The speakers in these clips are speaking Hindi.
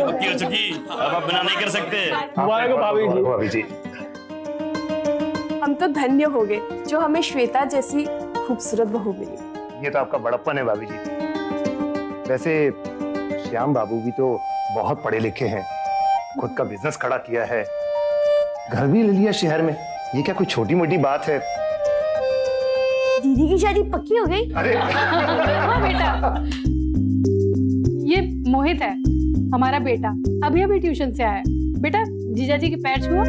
पक्की हो चुकी, अब आप बिना नहीं कर सकते। मुबारक हो भाभी जी। भाभी जी, हम तो धन्य हो गए जो हमें श्वेता जैसी खूबसूरत बहू मिली। ये तो आपका बड़प्पन है भाभी जी। वैसे श्याम बाबू भी तो बहुत पढ़े लिखे हैं, खुद का बिजनेस खड़ा किया है, घर भी ले लिया शहर में। ये क्या कोई छोटी मोटी बात है? दीदी की शादी पक्की हो गई? अरे हाँ बेटा, ये मोहित है हमारा बेटा, अभी अभी ट्यूशन से आया है। बेटा जीजा जी के पैर छुओ।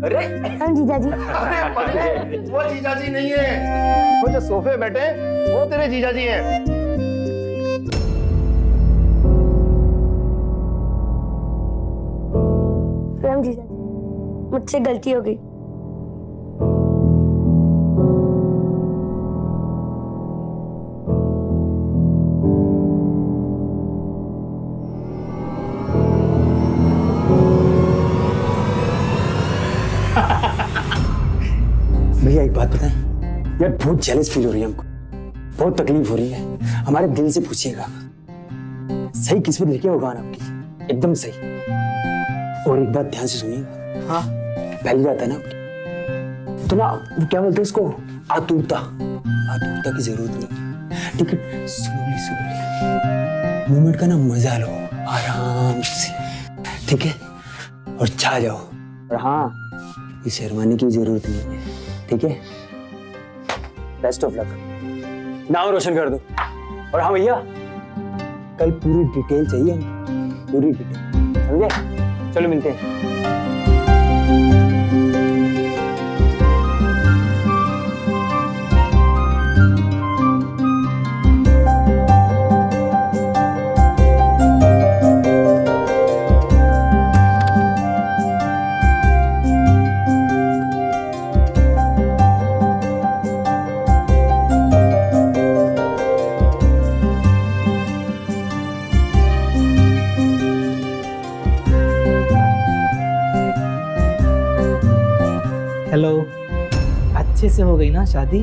अरे हाँ जीजा जी। अरे पगले, वो जीजा जी नहीं है, वो जो सोफे बैठे हैं, वो तेरे जीजा जी हैं। प्रणाम जीजा जी, मुझसे गलती हो गई। भैया एक बात बताएं, यार बहुत जेलस फील हो रही है हमको, बहुत तकलीफ हो रही है। हमारे दिल से पूछिएगा, सही किस्मत लिखी है भगवान आपकी, एकदम सही। और एक बात ध्यान से सुनिएगा, हाँ पहली बात है ना आपकी, तो ना वो क्या बोलते हैं उसको, आतुरता, आतुरता की जरूरत नहीं। ठीक है, स्लोली स्लोली मूवमेंट का ना मजा लो आराम से, ठीक है, और छा जाओ। और हाँ, ये शर्माने की जरूरत नहीं है, ठीक है। बेस्ट ऑफ लक, नाम रोशन कर दो। और हाँ भैया, कल पूरी डिटेल चाहिए हमें, पूरी डिटेल, समझे? चलो मिलते हैं। हेलो, अच्छे से हो गई ना शादी?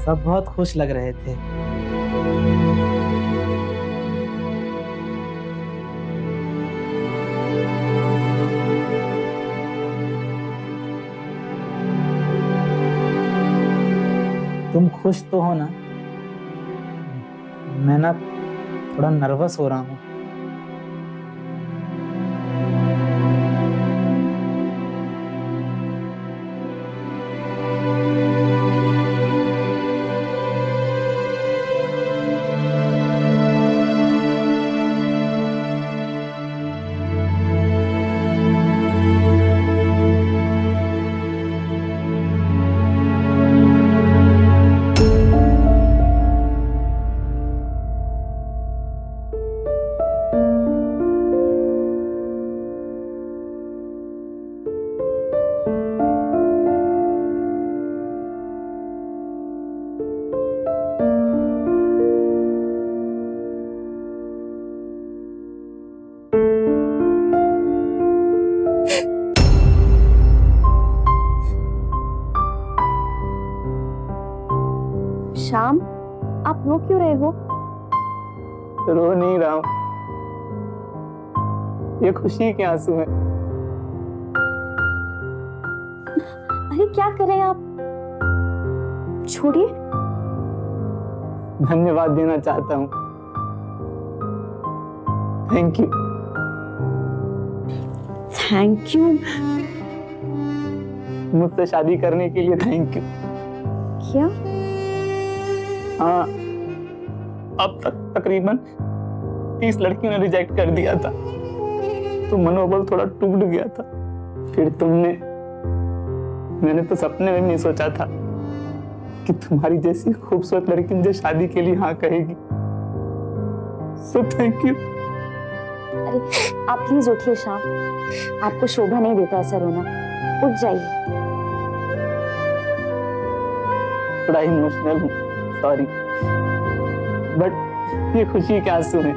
सब बहुत खुश लग रहे थे। तुम खुश तो हो ना? मैं ना थोड़ा नर्वस हो रहा हूँ। श्याम, आप रो क्यों रहे हो? रो नहीं रहा हूं, ये खुशी के आंसू हैं। अरे क्या करें आप, छोड़िए। धन्यवाद देना चाहता हूं, थैंक यू। Thank you? मुझसे शादी करने के लिए थैंक यू। क्या? हाँ, अब तक तकरीबन 30 लड़कियों ने रिजेक्ट कर दिया था, तो मनोबल थोड़ा टूट गया था। फिर तुमने, मैंने तो सपने में नहीं सोचा था कि तुम्हारी जैसी खूबसूरत लड़की मुझे शादी के लिए हाँ कहेगी। So thank you. अरे आप प्लीज उठिए श्याम, आपको शोभा नहीं देता ऐसा रोना, उठ जाइए। थोड़ा इमोशनल हूँ, सॉरी, बट ये खुशी के आंसू हैं।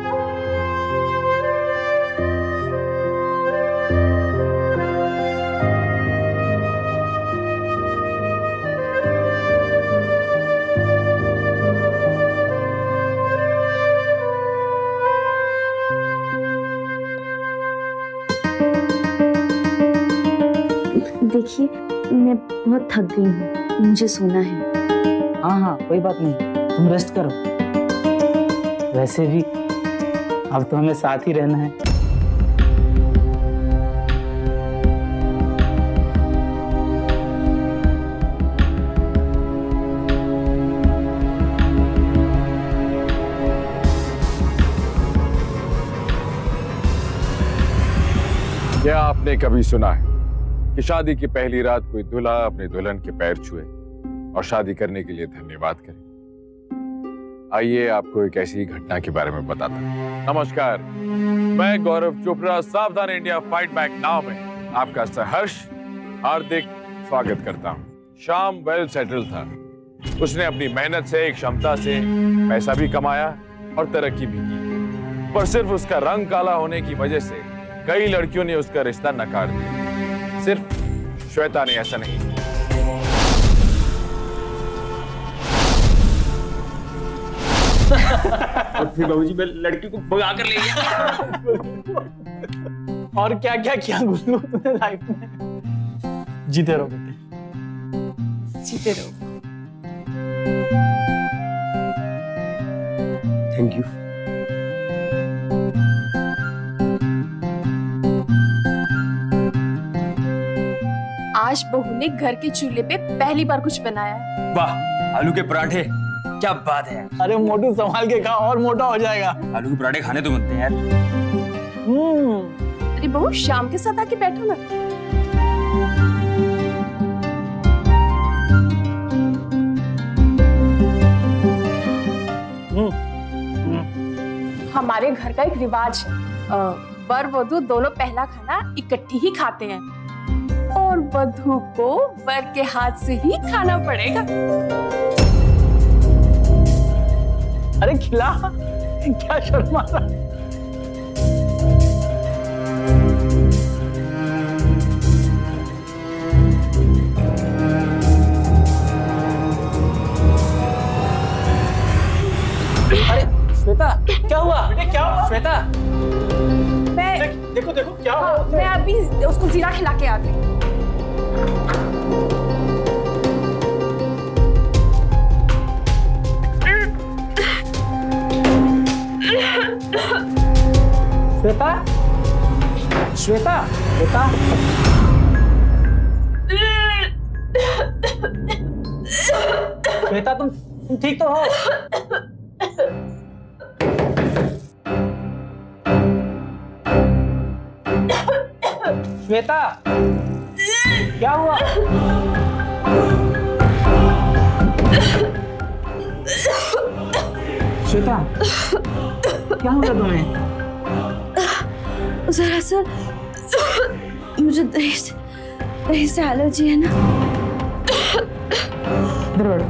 देखिए, मैं बहुत थक गई हूँ, मुझे सोना है। हाँ हाँ, कोई बात नहीं, तुम रेस्ट करो। वैसे भी अब तो हमें साथ ही रहना है। क्या आपने कभी सुना है कि शादी की पहली रात कोई दूल्हा अपने दुल्हन के पैर छुए और शादी करने के लिए धन्यवाद करे? आइए आपको एक ऐसी घटना के बारे में बताता हूं। नमस्कार, मैं गौरव चोपड़ा सावधान इंडिया फाइट बैक नाउ में आपका सहर्ष हार्दिक स्वागत करता हूं। श्याम वेल सेटल था। उसने अपनी मेहनत से, क्षमता से पैसा भी कमाया और तरक्की भी की, पर सिर्फ उसका रंग काला होने की वजह से कई लड़कियों ने उसका रिश्ता नकार दिया। सिर्फ श्वेता ने ऐसा नहीं किया। और फिर बाबूजी मैं लड़की को भगा कर ले गया। और क्या क्या किया गुल्लू तूने लाइफ में? जीते रहो बेटे, जीते रहो। Thank you. आज बहू ने घर के चूल्हे पे पहली बार कुछ बनाया। वाह, आलू के पराठे, क्या बात है। अरे मोटू संभाल के खा और मोटा हो जाएगा। आलू के पराठे खाने तो बनते हैं यार। अरे बहू, शाम के साथ आके बैठो ना। हमारे घर का एक रिवाज है, वर वधू दोनों पहला खाना इकट्ठी ही खाते हैं और वधू को वर के हाथ से ही खाना पड़ेगा। अरे खिला, क्या शर्मा रहा? अरे श्वेता, क्या हुआ बेटे? क्या हुआ श्वेता? देखो देखो क्या हुआ? मैं अभी उसको जीरा खिला के आ गई। श्वेता, श्वेता, बेटा। श्वेता, तुम ठीक तो हो? श्वेता, क्या हुआ? श्वेता, क्या हो गया तुम्हें? जरा सा मुझे दही से एलर्जी है ना। इधर बैठो।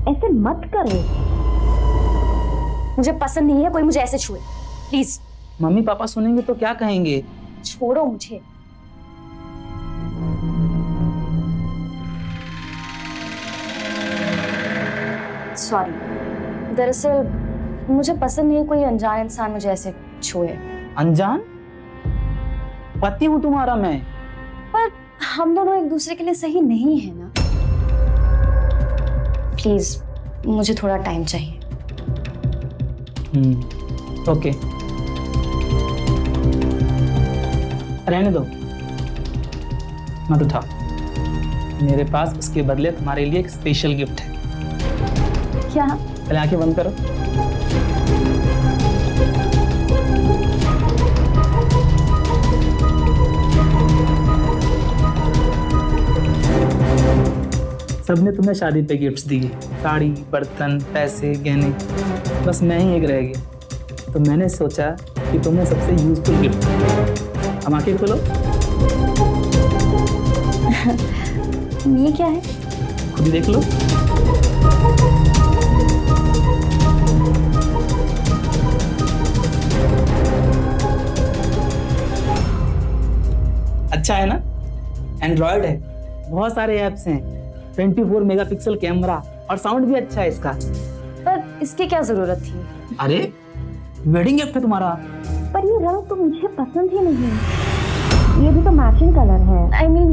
ऐसे मत करो, मुझे पसंद नहीं है कोई मुझे ऐसे छुए, प्लीज। मम्मी पापा सुनेंगे तो क्या कहेंगे? छोड़ो मुझे। सॉरी, दरअसल मुझे पसंद नहीं है कोई अनजान इंसान मुझे ऐसे छुए। अनजान? पति हूं तुम्हारा मैं। पर हम दोनों एक दूसरे के लिए सही नहीं है ना। प्लीज, मुझे थोड़ा टाइम चाहिए। ओके, रहने दो, मत उठाओ। मेरे पास उसके बदले तुम्हारे लिए एक स्पेशल गिफ्ट है। क्या? पहले आंखें बंद करो। सबने तुम्हें शादी पे गिफ्ट्स दिए, साड़ी, बर्तन, पैसे, गहने, बस मैं ही एक रह गया। तो मैंने सोचा कि तुम्हें सबसे यूजफुल गिफ्ट। हम आंखें खोलो। ये क्या है? खुद ही देख लो। अच्छा है ना? एंड्रॉयड है, बहुत सारे ऐप्स हैं, 24 मेगापिक्सल कैमरा और साउंड भी अच्छा है इसका। पर इसकी क्या जरूरत थी? अरे वेडिंग गिफ्ट है तुम्हारा। पर ये रंग तो मुझे पसंद ही नहीं। ये भी तो मैचिंग कलर है। I mean,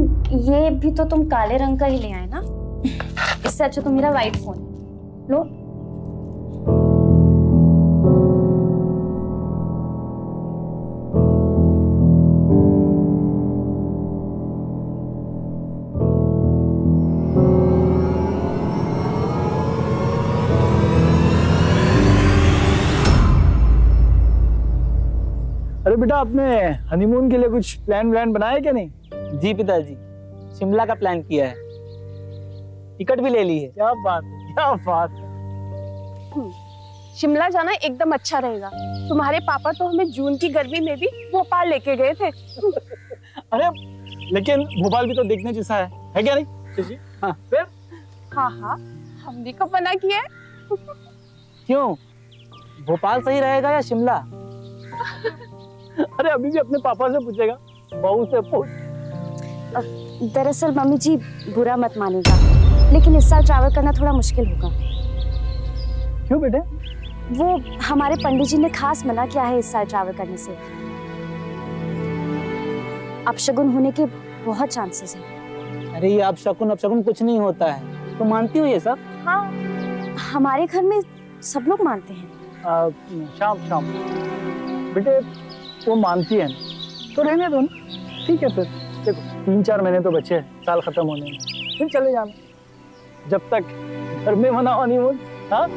ये भी तो तुम काले रंग का ही ले आए ना। इससे अच्छा तो मेरा वाइट फोन लो। अरे बेटा, आपने हनीमून के लिए कुछ प्लान बनाया क्या नहीं? जी पिताजी, शिमला का प्लान किया है, टिकट भी ले ली है। क्या बात है, क्या बात है। शिमला जाना एकदम अच्छा रहेगा। तुम्हारे पापा तो हमें जून की गर्मी में भी भोपाल लेके गए थे। अरे लेकिन भोपाल भी तो देखने जैसा है क्या नहीं शशि? हाँ फिर? हाँ हाँ, हमने कब मना किया है? क्यों, भोपाल सही रहेगा या शिमला? अरे अभी भी अपने पापा से पूछेगा, बहू से पूछ। दरअसल मम्मी जी बुरा मत मानेगा, लेकिन इस साल ट्रैवल करना थोड़ा मुश्किल होगा। क्यों बेटे? वो हमारे पंडित जी ने खास मना किया है इस साल ट्रैवल करने से। अपशगुन होने के बहुत चांसेस हैं। अरे ये अपशगुन कुछ नहीं होता है, तो मानती हो ये सब? हाँ, हमारे घर में सब लोग मानते हैं। शाम बेटे, वो मानती है तो रहने दो ना, ठीक है। फिर देखो 3-4 महीने तो बचे हैं साल खत्म होने में, फिर चले जाना, जब तक घर में मना हनीमून। हाँ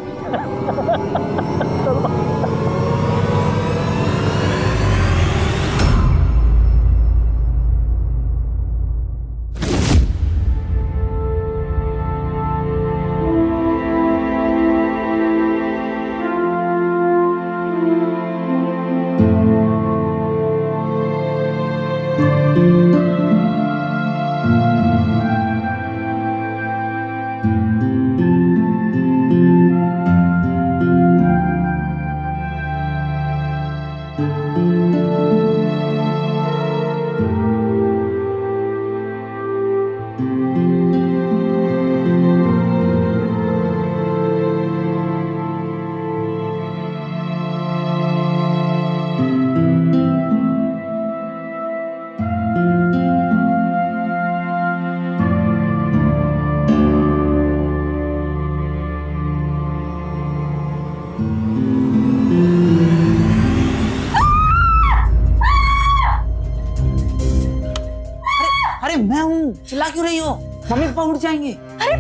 अरे मैं हूँ, चिल्ला क्यों रही हो? मम्मी पापा उठ जाएंगे। अरे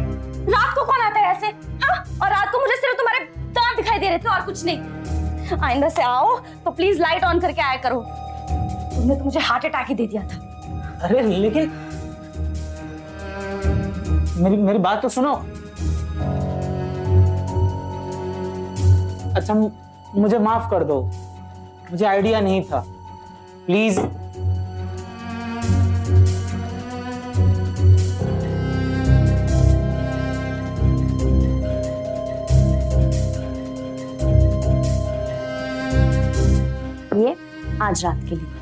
रात को कौन आता है ऐसे? हाँ, और रात को मुझे सिर्फ तुम्हारे दांत दिखाई दे रहे थे और कुछ नहीं। आइंदा से आओ तो प्लीज लाइट ऑन करके आया करो। तुमने तो मुझे हार्ट अटैक ही दे दिया था। अरे लेकिन मेरी बात तो सुनो। अच्छा मुझे माफ कर दो, मुझे आइडिया नहीं था, प्लीज। ये आज रात के लिए।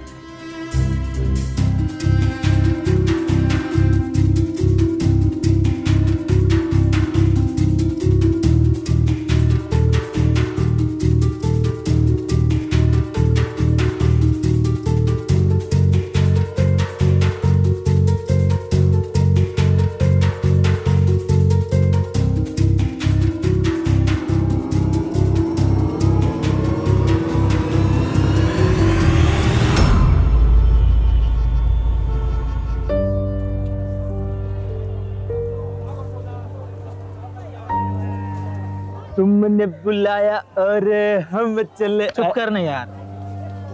तुमने बुलाया और हम चले। चुप कर ना यार।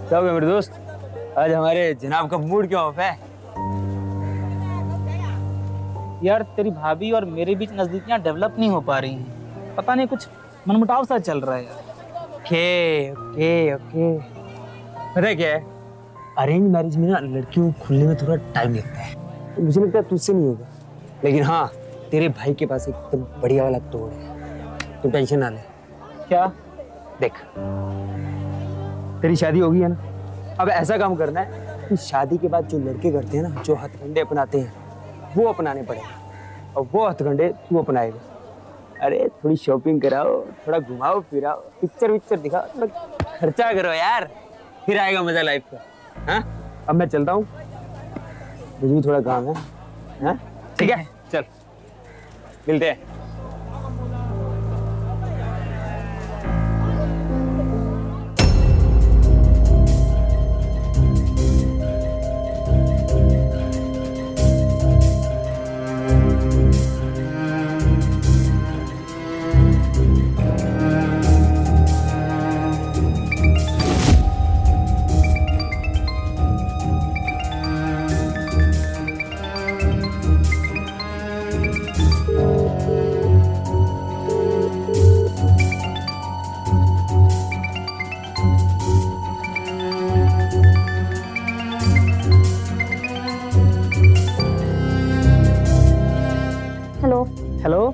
क्या हो गया मेरे दोस्त, आज हमारे जनाब का मूड क्यों ऑफ है? यार तेरी भाभी और मेरे बीच नजदीकियां डेवलप नहीं हो पा रही हैं। पता नहीं कुछ मनमुटाव सा चल रहा है यार। ओके ओके ओके, पता क्या है, अरेंज मैरिज में ना लड़कियों को खुलने में थोड़ा टाइम लगता है। तो मुझे लगता है तुझसे नहीं होगा, लेकिन हाँ तेरे भाई के पास एकदम बढ़िया वाला तोड़ है, तू टेंशन ना ले। क्या? देख, तेरी शादी होगी है ना, अब ऐसा काम करना है कि शादी के बाद जो लड़के करते हैं ना, जो हथकंडे अपनाते हैं वो अपनाने पड़ेंगे, और वो हथकंडे तू अपनाएगा। अरे थोड़ी शॉपिंग कराओ, थोड़ा घुमाओ फिराओ, पिक्चर विक्चर दिखाओ, थोड़ा खर्चा करो यार, फिर आएगा मजा लाइफ का। हाँ, अब मैं चलता हूँ, मुझे भी थोड़ा काम है। हाँ ठीक है, चल मिलते हैं। हेलो। हेलो,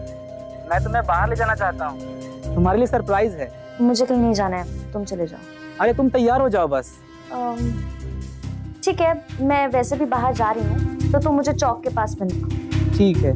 मैं तुम्हें बाहर ले जाना चाहता हूँ, तुम्हारे लिए सरप्राइज है। मुझे कहीं नहीं जाना है, तुम चले जाओ। अरे तुम तैयार हो जाओ बस। ठीक है, मैं वैसे भी बाहर जा रही हूँ, तो तुम मुझे चौक के पास मिलना। ठीक है।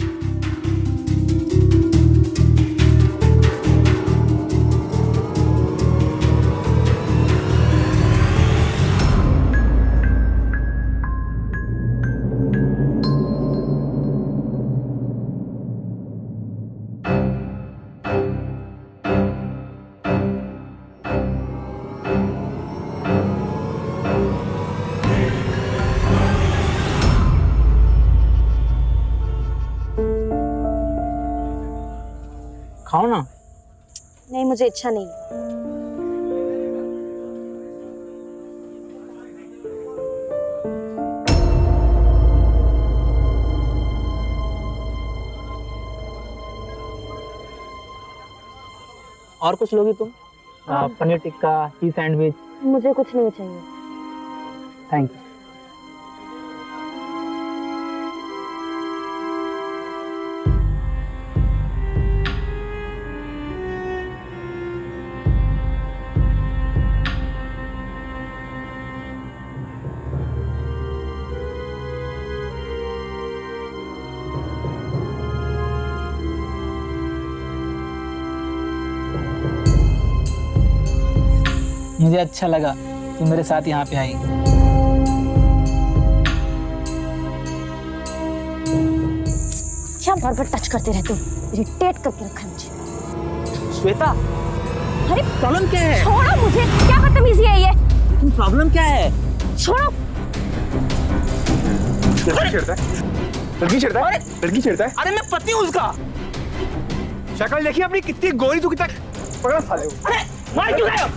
खाओ ना। नहीं, मुझे इच्छा नहीं है। और कुछ लोगी तुम? Paneer tikka, cheese sandwich. मुझे कुछ नहीं चाहिए। Thank you. मुझे अच्छा लगा तुम मेरे साथ यहाँ पे आई। क्या बार बार टच करते रहते हो, इरिटेट करके रखा है मुझे। श्वेता, अरे प्रॉब्लम क्या है? छोड़ो मुझे, क्या बदतमीजी है ये? तुम प्रॉब्लम क्या है? छोड़ो। लड़की छेड़ता है, लड़की छेड़ता है। अरे मैं पति हूँ उसका। शक्ल देखिए अपनी, कितनी गोरी, तू कितना पकड़ साले हो। अरे मार क्यों रहे हो?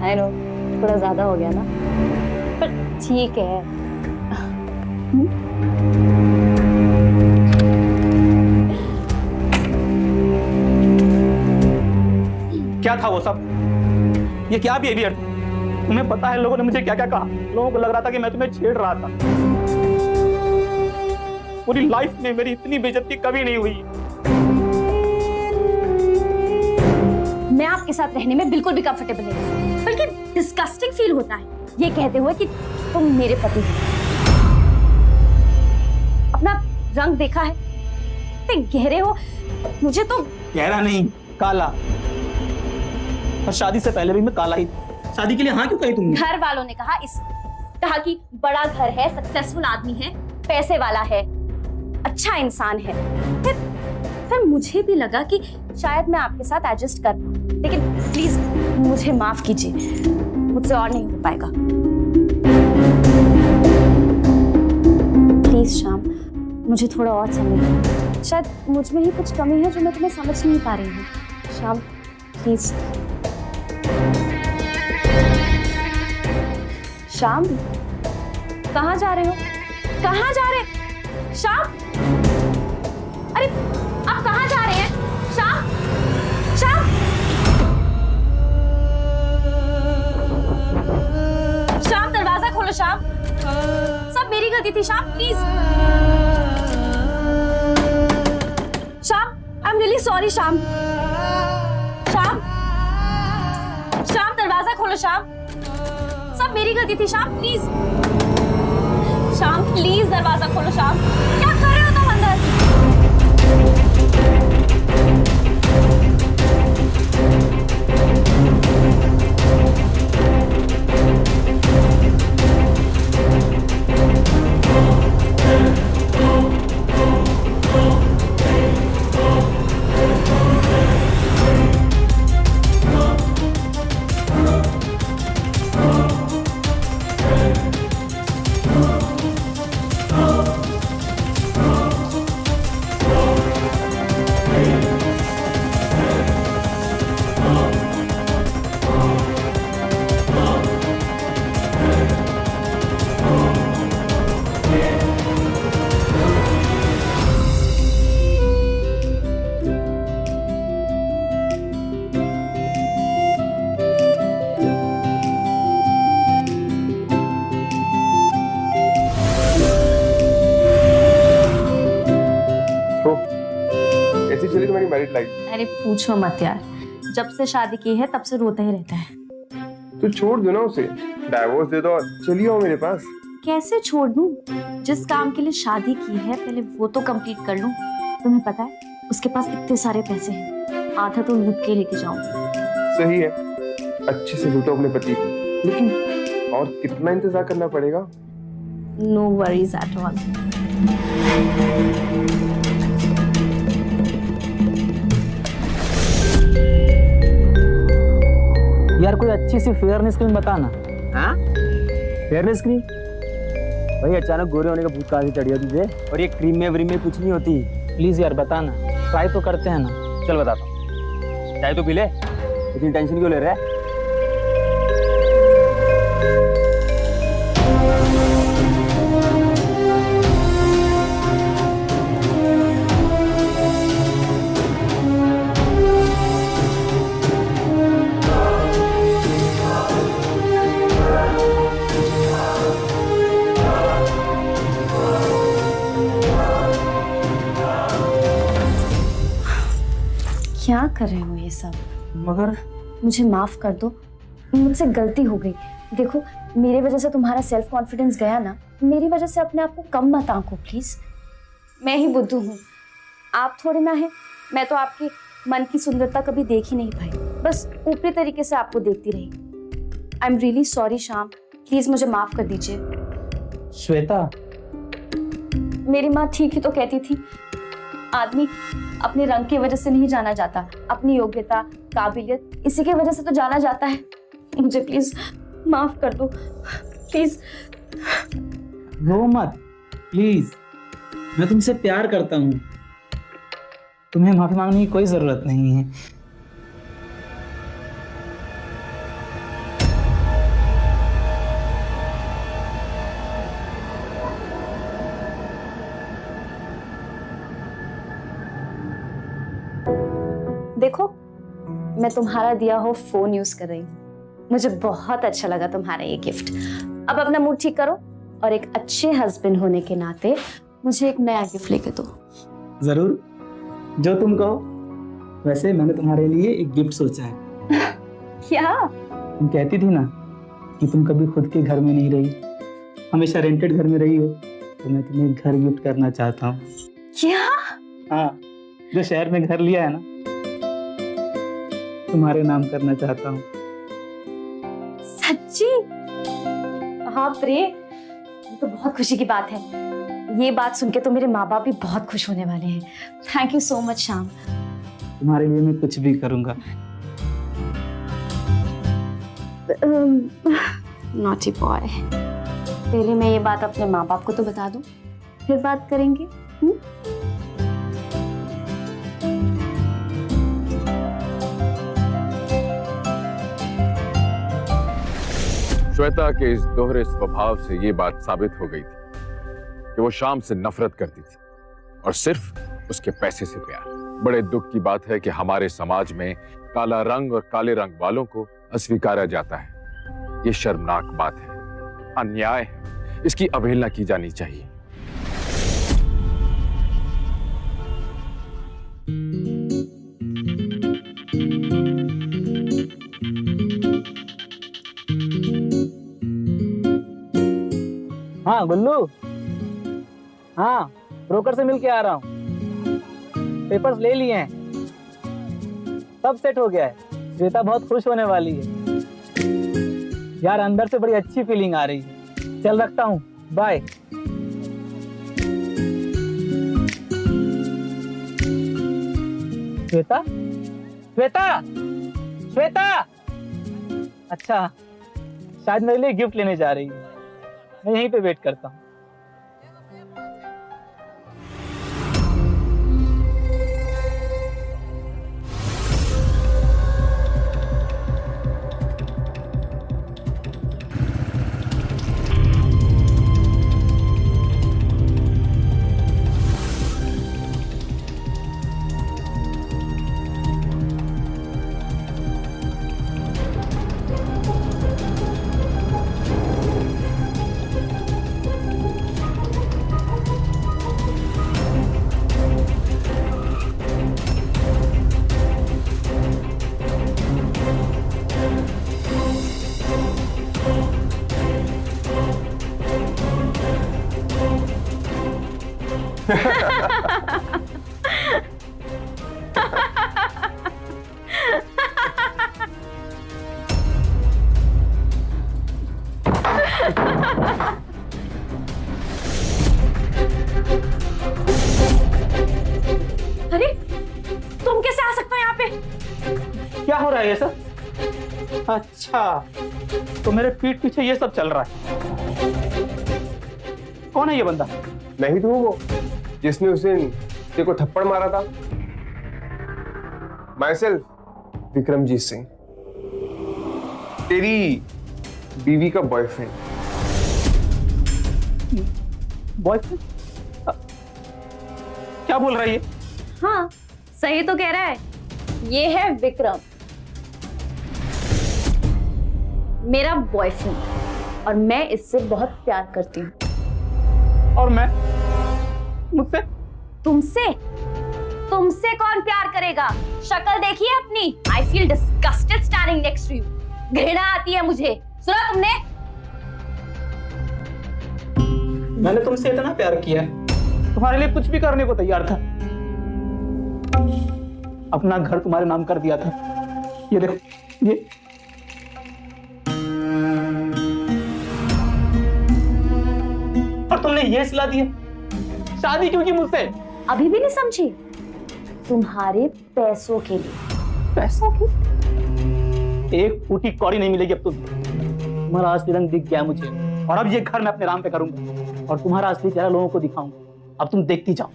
आई नो, थोड़ा ज्यादा हो गया ना, पर ठीक है। क्या था वो सब? ये क्या बिहेवियर? तुम्हें पता है लोगों ने मुझे क्या क्या कहा? लोगों को लग रहा था कि मैं तुम्हें छेड़ रहा था। पूरी लाइफ में मेरी इतनी बेइज्जती कभी नहीं हुई। मैं आपके साथ रहने में बिल्कुल भी कंफर्टेबल नहीं, बल्कि डिस्गस्टिंग फील होता है ये कहते हुए कि तुम मेरे पति हो। अपना रंग देखा है, इतने गहरे हो। मुझे तो गहरा नहीं, काला। और शादी से पहले भी मैं काला ही था। शादी के लिए हाँ क्यों कही तुमने? घर वालों ने कहा कि बड़ा घर है, सक्सेसफुल आदमी है, पैसे वाला है, अच्छा इंसान है। फिर मुझे भी लगा कि शायद मैं आपके साथ एडजस्ट कर पाऊं, लेकिन प्लीज मुझे माफ कीजिए, मुझसे और नहीं हो पाएगा। प्लीज श्याम, मुझे थोड़ा और समय दो। शायद मुझ में ही कुछ कमी है जो मैं तुम्हें समझ नहीं पा रही हूँ। श्याम प्लीज। श्याम कहाँ जा रहे हो? कहाँ जा रहे हैं? श्याम, अरे आप कहाँ जा रहे हैं? श्याम, श्याम, श्याम दरवाजा खोलो। श्याम, सब मेरी गलती थी। Shyam please. Shyam, I am really sorry. Shyam, Shyam, Shyam दरवाजा खोलो। श्याम, सब मेरी गलती थी। श्याम प्लीज। श्याम प्लीज दरवाजा खोलो। श्याम, क्या कर रहे हो तुम अंदर? कैसी चली तुम्हारी मैरिड लाइफ? अरे पूछो मत यार, जब से शादी की है तब से रोता ही रहता है। तो छोड़ दो ना उसे, डाइवोर्स दे दो और चली आओ मेरे पास। कैसे छोड़ दूं? जिस काम के लिए शादी की है पहले वो तो कंप्लीट कर लूं। तुम्हें पता है उसके पास इतने सारे पैसे हैं, आधा तो लुट के लेके जाऊंगी। सही है, अच्छे से लूटो अपने पति को, लेकिन और कितना इंतजार करना पड़ेगा? No worries at all. यार कोई अच्छी सी फेयरनेस क्रीम बताना। हाँ फेयरनेस क्रीम? भाई अचानक गोरे होने का भूत कहाँ से चढ़ गया तुझे? और ये क्रीम में व्रीम में कुछ नहीं होती। प्लीज यार बताना, ट्राई तो करते हैं ना। चल बताता हूँ, चाय तो पी ले, इतनी टेंशन क्यों ले रहा है? क्या कर रहे हो ये सब? मगर मुझे माफ कर दो, मुझसे गलती हो गई। देखो मेरे वजह से तुम्हारा सेल्फ कॉन्फिडेंस गया ना, मेरी वजह से अपने आप को कम मत आंको प्लीज। मैं ही बुद्धू हूँ, आप थोड़ी ना है। मैं तो आपकी मन की सुंदरता कभी देख ही नहीं पाई, बस ऊपरी तरीके से आपको देखती रही। I am really sorry Shyam, please मुझे माफ कर दीजिए। श्वेता, मेरी माँ ठीक ही तो कहती थी, आदमी अपने रंग की वजह से नहीं जाना जाता, अपनी योग्यता काबिलियत इसी की वजह से तो जाना जाता है। मुझे प्लीज माफ कर दो प्लीज। रो मत प्लीज, मैं तुमसे प्यार करता हूँ, तुम्हें माफी मांगने की कोई जरूरत नहीं है। देखो मैं तुम्हारा दिया हो फोन यूज कर रही हूँ, मुझे बहुत अच्छा लगा तुम्हारा ये गिफ्ट। अब अपना मूड ठीक करो और एक अच्छे हस्बैंड होने के नाते मुझे एक नया गिफ्ट लेके दो। जरूर, जो तुम कहो। वैसे मैंने तुम्हारे लिए एक गिफ्ट सोचा है। क्या? तुम कहती थी ना कि तुम कभी खुद के घर में नहीं रही, हमेशा रेंटेड घर में रही हो, तो मैं तुम्हें एक घर गिफ्ट करना चाहता हूँ। क्या? हाँ, जो शहर में घर लिया है ना, तुम्हारे नाम करना चाहता हूँ। सच्ची? हाँ प्रे, ये तो बहुत खुशी की बात है। ये बात सुन के तो मेरे माँ बाप भी बहुत खुश होने वाले हैं। Thank you so much Shyam. तुम्हारे लिए मैं कुछ भी करूँगा। Naughty boy. पहले मैं ये बात अपने माँ बाप को तो बता दूं, फिर बात करेंगे। श्वेता के इस दोहरे स्वभाव से ये बात साबित हो गई थी कि वो श्याम से नफरत करती थी और सिर्फ उसके पैसे से प्यार। बड़े दुख की बात है कि हमारे समाज में काला रंग और काले रंग वालों को अस्वीकारा जाता है। ये शर्मनाक बात है, अन्याय है, इसकी अवहेलना की जानी चाहिए। हाँ गुल्लू, हाँ ब्रोकर से मिल के आ रहा हूँ। पेपर्स ले लिए हैं, सब सेट हो गया है। श्वेता बहुत खुश होने वाली है यार, अंदर से बड़ी अच्छी फीलिंग आ रही है। चल रखता हूँ, बाय। श्वेता, श्वेता, श्वेता, अच्छा शायद मेरे लिए गिफ्ट लेने जा रही है। मैं यहीं पे वेट करता हूँ। अरे तुम कैसे आ सकते हो यहाँ पे? क्या हो रहा है ये सब? अच्छा, तो मेरे पीठ पीछे ये सब चल रहा है। कौन है ये बंदा? नहीं तो वो जिसने उस दिन तेरे को थप्पड़ मारा था। माई सेल्फ विक्रमजीत सिंह, तेरी बीवी का बॉयफ्रेंड। बॉयफ्रेंड? क्या बोल रहा है ये? हाँ सही तो कह रहा है। ये है विक्रम, मेरा बॉयफ्रेंड, और मैं इससे बहुत प्यार करती हूँ। और मैं मुझसे? तुमसे? तुमसे कौन प्यार करेगा? शक्ल देखिए अपनी। I feel disgusted standing next to you. घृणा आती है मुझे। सुना तुमने? मैंने तुमसे इतना प्यार किया है, तुम्हारे लिए कुछ भी करने को तैयार था। अपना घर तुम्हारे नाम कर दिया था। ये देखो, ये और तुमने ये सिला दिया। शादी क्यों की मुझसे? अभी भी नहीं समझी? तुम्हारे पैसों के लिए। पैसों की? एक फूटी कौड़ी नहीं मिलेगी अब तुम्हारा असली रंग दिख गया मुझे, और अब ये घर मैं अपने नाम पे करूंगा और तुम्हारा असली चेहरा लोगों को दिखाऊंगा। अब तुम देखती जाओ।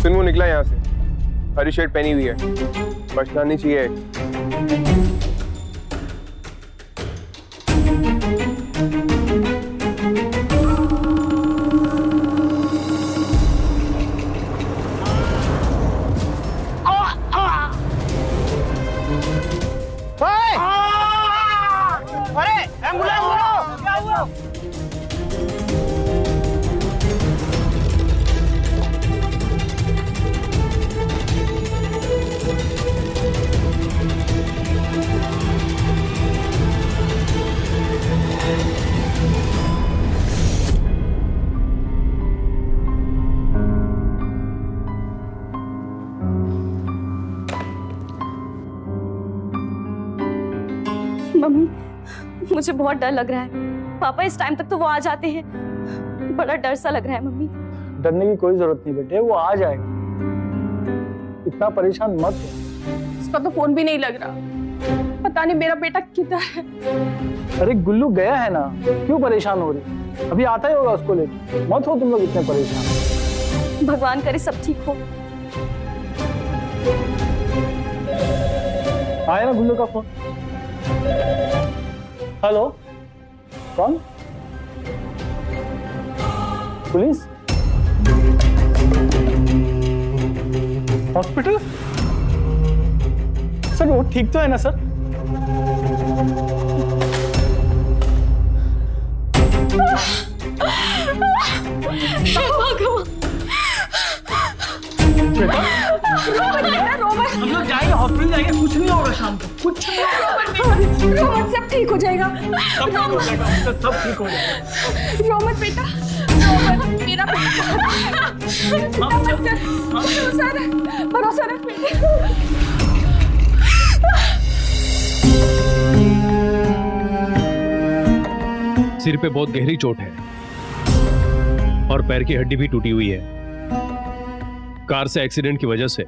सुन, वो निकला यहाँ से, हरी शर्ट पहनी हुई है, बचना नहीं चाहिए। अरे एम्बुलेंस बुलाओ, क्या हुआ? मम्मी, मुझे बहुत डर लग रहा है। पापा इस टाइम तक तो वो आ जाते हैं। बड़ा डर सा लग रहा है मम्मी। डरने की कोई जरूरत नहीं बेटे, वो आ जाएगा। इतना परेशान मत हो। उसका तो फोन भी नहीं लग रहा। पता नहीं मेरा बेटा किधर है। अरे गुल्लू गया है ना, क्यों परेशान हो रही? अभी आता ही होगा उसको लेकर, मत हो तुम लोग इतने परेशान। भगवान करे सब ठीक हो। आया ना गुल्लू का फोन। हेलो, कौन? पुलिस? हॉस्पिटल? सर वो ठीक तो है ना सर? हम लोग जाएंगे हॉस्पिटल जाएंगे, कुछ नहीं होगा शाम को, कुछ नहीं होगा। रोमन सब ठीक हो जाएगा। सब ठीक हो जाएगा, सब ठीक हो जाएगा। रोमन बेटा, रोमन मेरा बेटा, भरोसा रख बेटे। सिर पे बहुत गहरी चोट है और पैर की हड्डी भी टूटी हुई है। कार से एक्सीडेंट की वजह से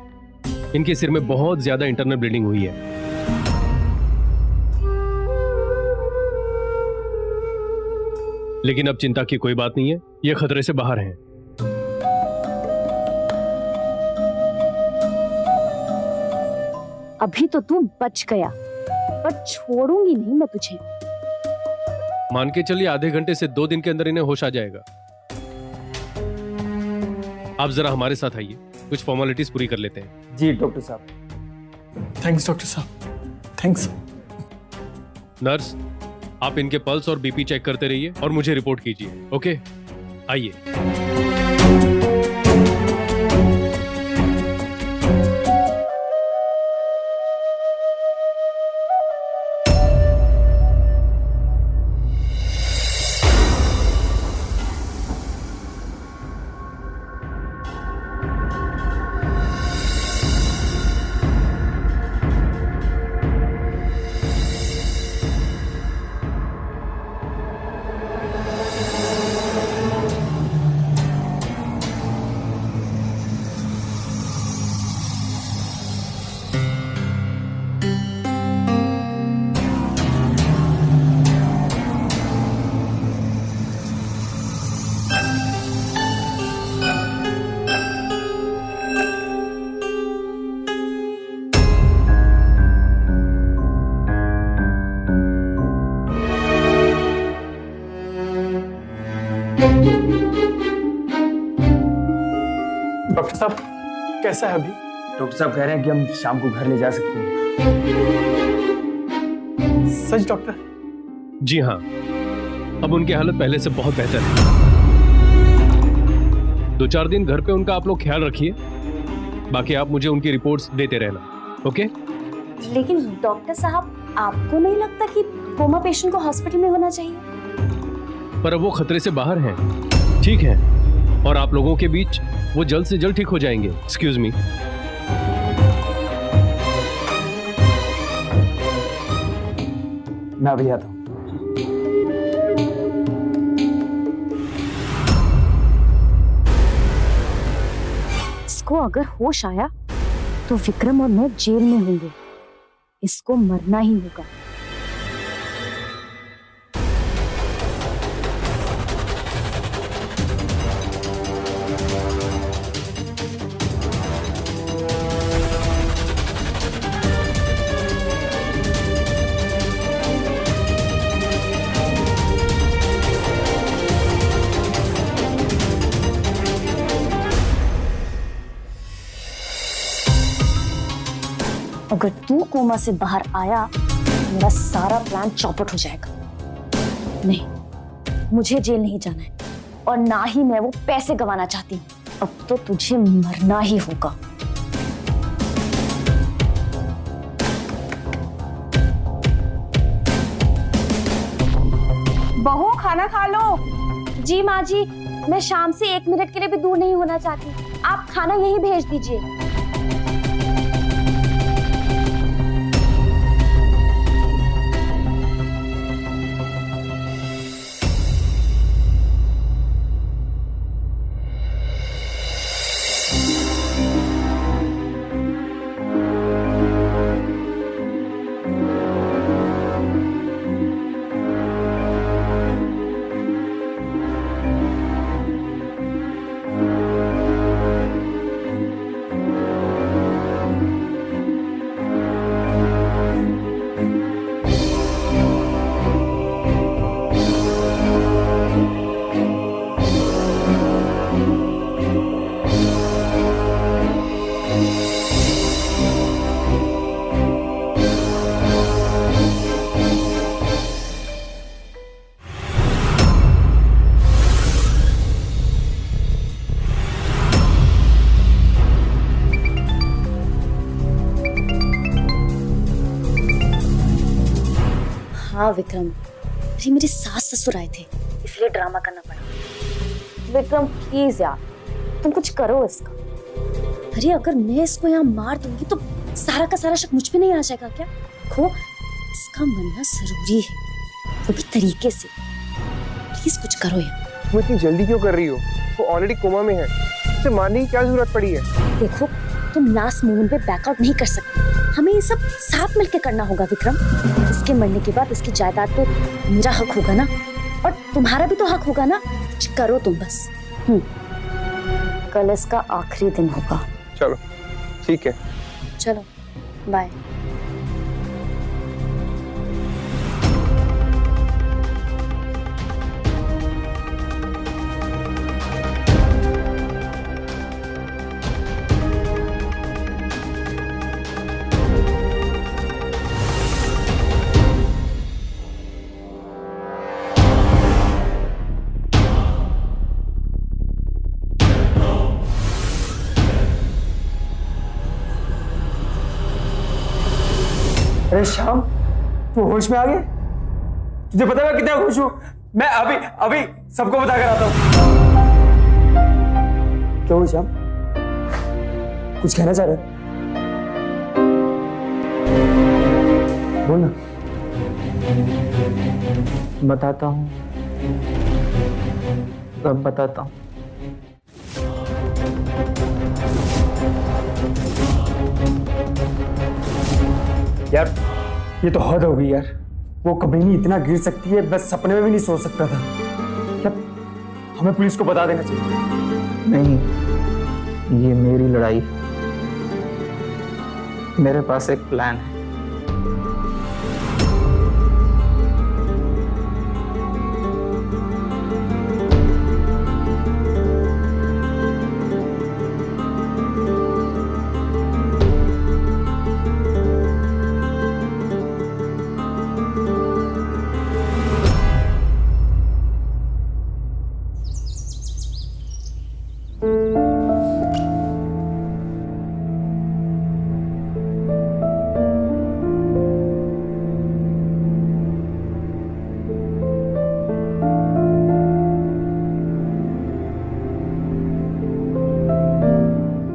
इनके सिर में बहुत ज्यादा इंटरनल ब्लीडिंग हुई है। लेकिन अब चिंता की कोई बात नहीं है, ये खतरे से बाहर हैं। अभी तो तू बच गया, पर छोड़ूंगी नहीं मैं तुझे। मान के चलिए आधे घंटे से 2 दिन के अंदर इन्हें होश आ जाएगा। आप जरा हमारे साथ आइए, कुछ फॉर्मेलिटीज पूरी कर लेते हैं। जी डॉक्टर साहब। थैंक्स डॉक्टर साहब, थैंक्स। नर्स, आप इनके पल्स और बीपी चेक करते रहिए और मुझे रिपोर्ट कीजिए। ओके, आइए। डॉक्टर साहब कैसा है अभी? डॉक्टर साहब कह रहे हैं कि हम शाम को घर ले जा सकते हैं। सच डॉक्टर? जी हाँ, अब उनकी हालत पहले से बहुत बेहतर है। 2-4 दिन घर पे उनका आप लोग ख्याल रखिए, बाकी आप मुझे उनकी रिपोर्ट्स देते रहना। ओके? लेकिन डॉक्टर साहब, आपको नहीं लगता कि कोमा पेशेंट को हॉस्पिटल में होना चाहिए? पर अब वो खतरे से बाहर हैं, ठीक है, और आप लोगों के बीच वो जल्द से जल्द ठीक हो जाएंगे। Excuse me. मैं अभी आता हूँ। इसको अगर होश आया तो विक्रम और मैं जेल में होंगे। इसको मरना ही होगा। अगर तू कोमा से बाहर आया, मेरा सारा प्लान चौपट हो जाएगा। नहीं, मुझे जेल नहीं जाना है और ना ही मैं वो पैसे गंवाना चाहती हूँ। अब तो तुझे मरना ही होगा। बहू, खाना खा लो। जी माँ जी, मैं शाम से 1 मिनट के लिए भी दूर नहीं होना चाहती। आप खाना यहीं भेज दीजिए। हाँ विक्रम, अरे मेरे सास ससुर आए थे इसलिए ड्रामा करना पड़ा। विक्रम प्लीज यार, तुम कुछ करो इसका। अरे अगर मैं इसको यहाँ मार दूंगी तो सारा का सारा शक मुझ पे नहीं आ जाएगा क्या? देखो इसका मरना जरूरी है, वो भी तरीके से। प्लीज कुछ करो यार। तुम इतनी जल्दी क्यों कर रही हो? वो ऑलरेडी कोमा में है, उसे मारने की क्या जरूरत पड़ी है? देखो तुम लास्ट मोमेंट पे बैकआउट नहीं कर सकते, हमें ये सब साथ मिलकर करना होगा विक्रम। इसके मरने के बाद इसकी जायदाद पे मेरा हक होगा ना, और तुम्हारा भी तो हक होगा ना। कुछ करो तुम बस। कल इसका आखिरी दिन होगा। चलो ठीक है, चलो बाय। अरे श्याम, तू होश में आ गया? तुझे पता है मैं कितना खुश हूं? मैं अभी अभी सबको बता कर आता हूं। क्या हुआ श्याम, कुछ कहना चाह रहे? बोल ना। बताता हूँ, अब बताता हूँ। यार ये तो हद हो गई यार, वो कमीनी इतना गिर सकती है बस सपने में भी नहीं सोच सकता था। क्या हमें पुलिस को बता देना चाहिए? नहीं, ये मेरी लड़ाई, मेरे पास एक प्लान है।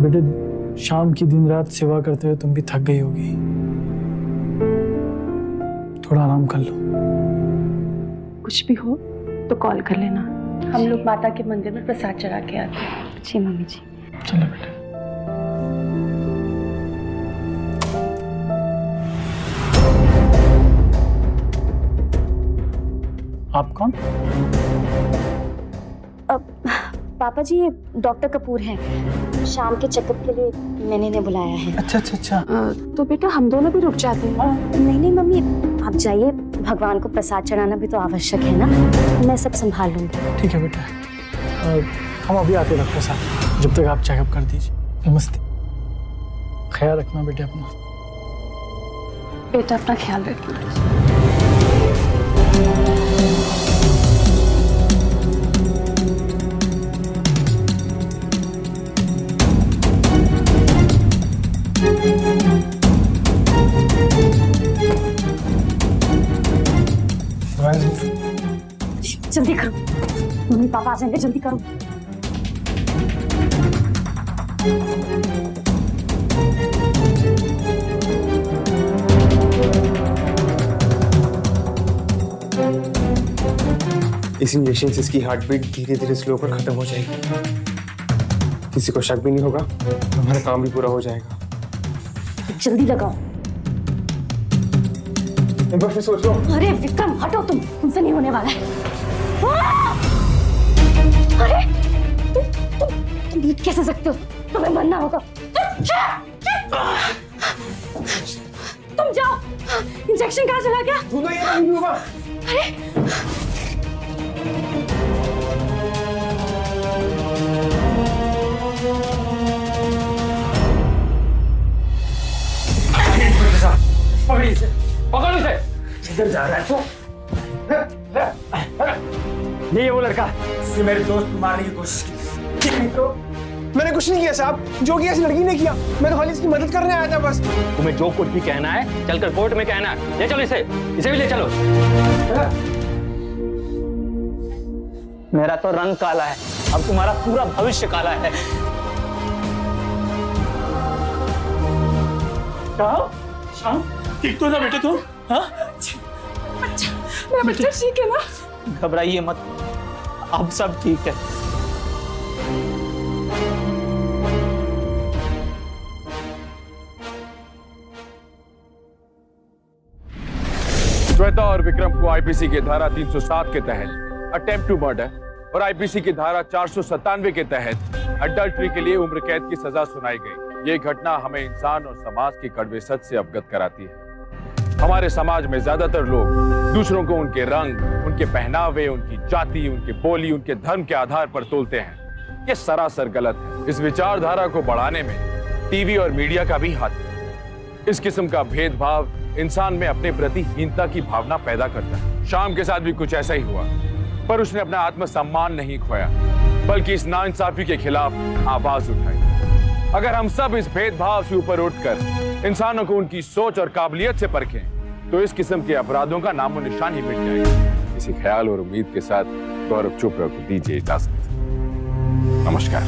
बेटे, शाम की दिन रात सेवा करते हुए तुम भी थक गई होगी, थोड़ा आराम कर लो। कुछ भी हो तो कॉल कर लेना, हम लोग माता के मंदिर में प्रसाद चढ़ा के आते हैं। जी मम्मी जी। चलो बेटे। आप कौन? पापा जी ये डॉक्टर कपूर हैं, शाम के चेकअप के लिए मैंने इन्हें बुलाया है। अच्छा अच्छा अच्छा। तो बेटा हम दोनों भी रुक जाते हैं। नहीं नहीं मम्मी, आप जाइए, भगवान को प्रसाद चढ़ाना भी तो आवश्यक है ना, मैं सब संभाल लूंगी। ठीक है बेटा, हम अभी आते डॉक्टर साहब, जब तक आप चेकअप कर दीजिए। नमस्ते, ख्याल रखना बेटे अपना। बेटा अपना ख्याल रखना। जल्दी करो, मम्मी पापा आ जाएंगे, जल्दी करो। इस इंजेक्शन से इसकी हार्ट बीट धीरे धीरे स्लो पर खत्म हो जाएगी, किसी को शक भी नहीं होगा, हमारा काम भी पूरा हो जाएगा। जल्दी लगाओ। एक बार फिर सोच लो। अरे विक्रम हटो, तुमसे नहीं होने वाला है। अरे तुम जीत कैसे सकते हो, तुम्हें मरना होगा। तुम जाओ, इंजेक्शन कहाँ चला गया? तू तो ये नहीं होगा। अरे पकड़ी इसे, पकड़ इसे। किधर जा रहा है तू? ये वो लड़का, इसने मेरे दोस्त को मारने की कोशिश की। तो मैंने कुछ नहीं किया साहब, जो किया इस लड़की ने किया। मैं तो खाली इसकी मदद करने आया था बस। तुम्हें जो कुछ भी कहना है चलकर कोर्ट में कहना है। ले चलो इसे भी ले चलो। मेरा तो रंग काला है, अब तुम्हारा पूरा भविष्य काला है। शाम ठीक तो था बेटे तुम? हाँ मेरा बच्चा ठीक है ना? घबराइए मत, अब सब ठीक है। श्वेता और विक्रम को आईपीसी की धारा 307 के तहत अटेम्प्ट टू मर्डर और आईपीसी की धारा 497 के तहत अडल्ट्री के लिए उम्र कैद की सजा सुनाई गई। ये घटना हमें इंसान और समाज की कड़वे सच से अवगत कराती है। हमारे समाज में ज्यादातर लोग दूसरों को उनके रंग, उनके पहनावे, उनकी जाति, उनके बोली, उनके धर्म के आधार पर तोलते हैं। ये सरासर गलत है। इस विचारधारा को बढ़ाने में टीवी और मीडिया का भी हाथ है। इस किस्म का भेदभाव इंसान में अपने प्रति हीनता की भावना पैदा करता है। शाम के साथ भी कुछ ऐसा ही हुआ, पर उसने अपना आत्मसम्मान नहीं खोया, बल्कि इस नाइंसाफी के खिलाफ आवाज उठाई। अगर हम सब इस भेदभाव से ऊपर उठकर इंसानों को उनकी सोच और काबिलियत से परखें, तो इस किस्म के अपराधों का नामो निशान ही मिट जाएगा। इसी ख्याल और उम्मीद के साथ गौरव चोपड़ा को दीजिए इजाजत। नमस्कार।